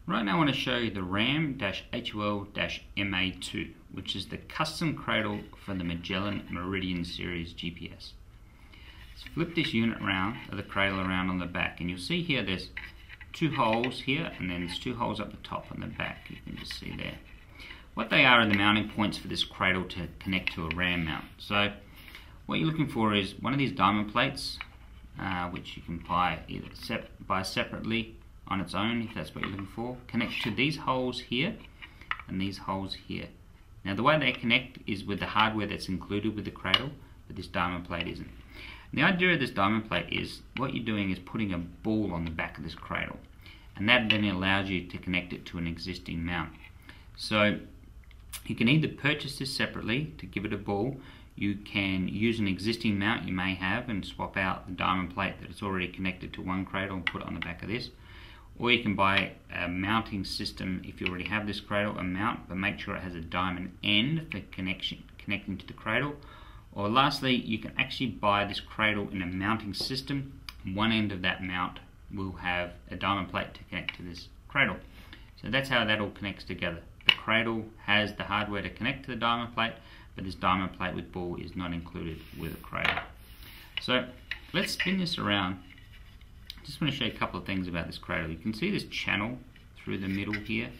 Right now I want to show you the RAM-HOL-MA2U, which is the custom cradle for the Magellan Meridian Series GPS. Let's flip this unit around, or the cradle around on the back, and you'll see here there's two holes here, and then there's two holes up the top and the back. You can just see there. What they are the mounting points for this cradle to connect to a RAM mount. So what you're looking for is one of these diamond plates, which you can buy separately on its own if that's what you're looking for. Connect to these holes here and these holes here. Now the way they connect is with the hardware that's included with the cradle, but this diamond plate isn't. And the idea of this diamond plate is what you're doing is putting a ball on the back of this cradle, and that then allows you to connect it to an existing mount. So you can either purchase this separately to give it a ball. You can use an existing mount you may have and swap out the diamond plate that is already connected to one cradle and put it on the back of this. Or you can buy a mounting system if you already have this cradle, a mount, but make sure it has a diamond end for connecting to the cradle. Or lastly, you can actually buy this cradle in a mounting system. One end of that mount will have a diamond plate to connect to this cradle. So that's how that all connects together. The cradle has the hardware to connect to the diamond plate, but this diamond plate with ball is not included with a cradle. So let's spin this around. Just want to show you a couple of things about this cradle. You can see this channel through the middle here.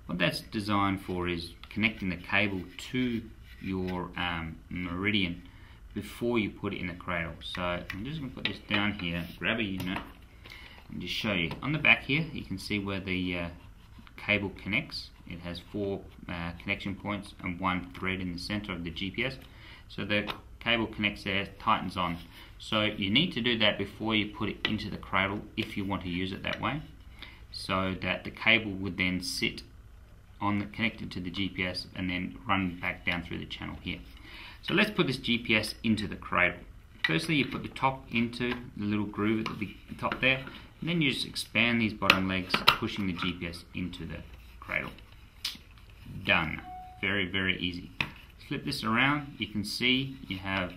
What that's designed for is connecting the cable to your Meridian before you put it in the cradle. So I'm just going to put this down here, grab a unit, and just show you. On the back here, you can see where the cable connects. It has four connection points and one thread in the center of the GPS. So the cable connects there, tightens on. So you need to do that before you put it into the cradle if you want to use it that way, so that the cable would then sit connected to the GPS and then run back down through the channel here. So let's put this GPS into the cradle. Firstly, you put the top into the little groove at the top there, and then you just expand these bottom legs, pushing the GPS into the cradle. Done. Very, very easy. Flip this around, you can see you have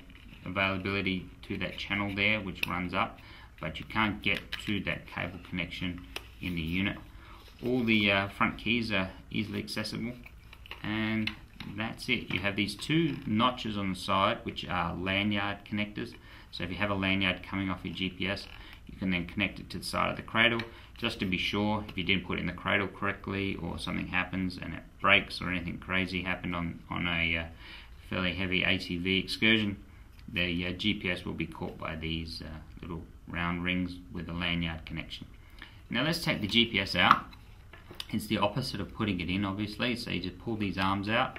availability to that channel there which runs up, but you can't get to that cable connection in the unit. All the front keys are easily accessible, and that's it. You have these two notches on the side which are lanyard connectors. So if you have a lanyard coming off your GPS, you can then connect it to the side of the cradle, just to be sure if you didn't put it in the cradle correctly or something happens and it breaks or anything crazy happened on a fairly heavy ATV excursion, the GPS will be caught by these little round rings with a lanyard connection. Now let's take the GPS out. It's the opposite of putting it in, obviously, so you just pull these arms out,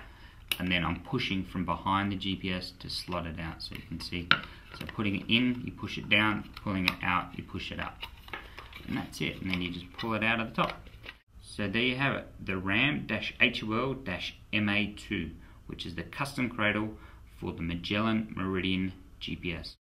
and then I'm pushing from behind the GPS to slot it out, so you can see. So putting it in, you push it down, pulling it out, you push it up. And that's it, and then you just pull it out of the top. So there you have it, the RAM-HOL-MA2U, which is the custom cradle for the Magellan Meridian GPS.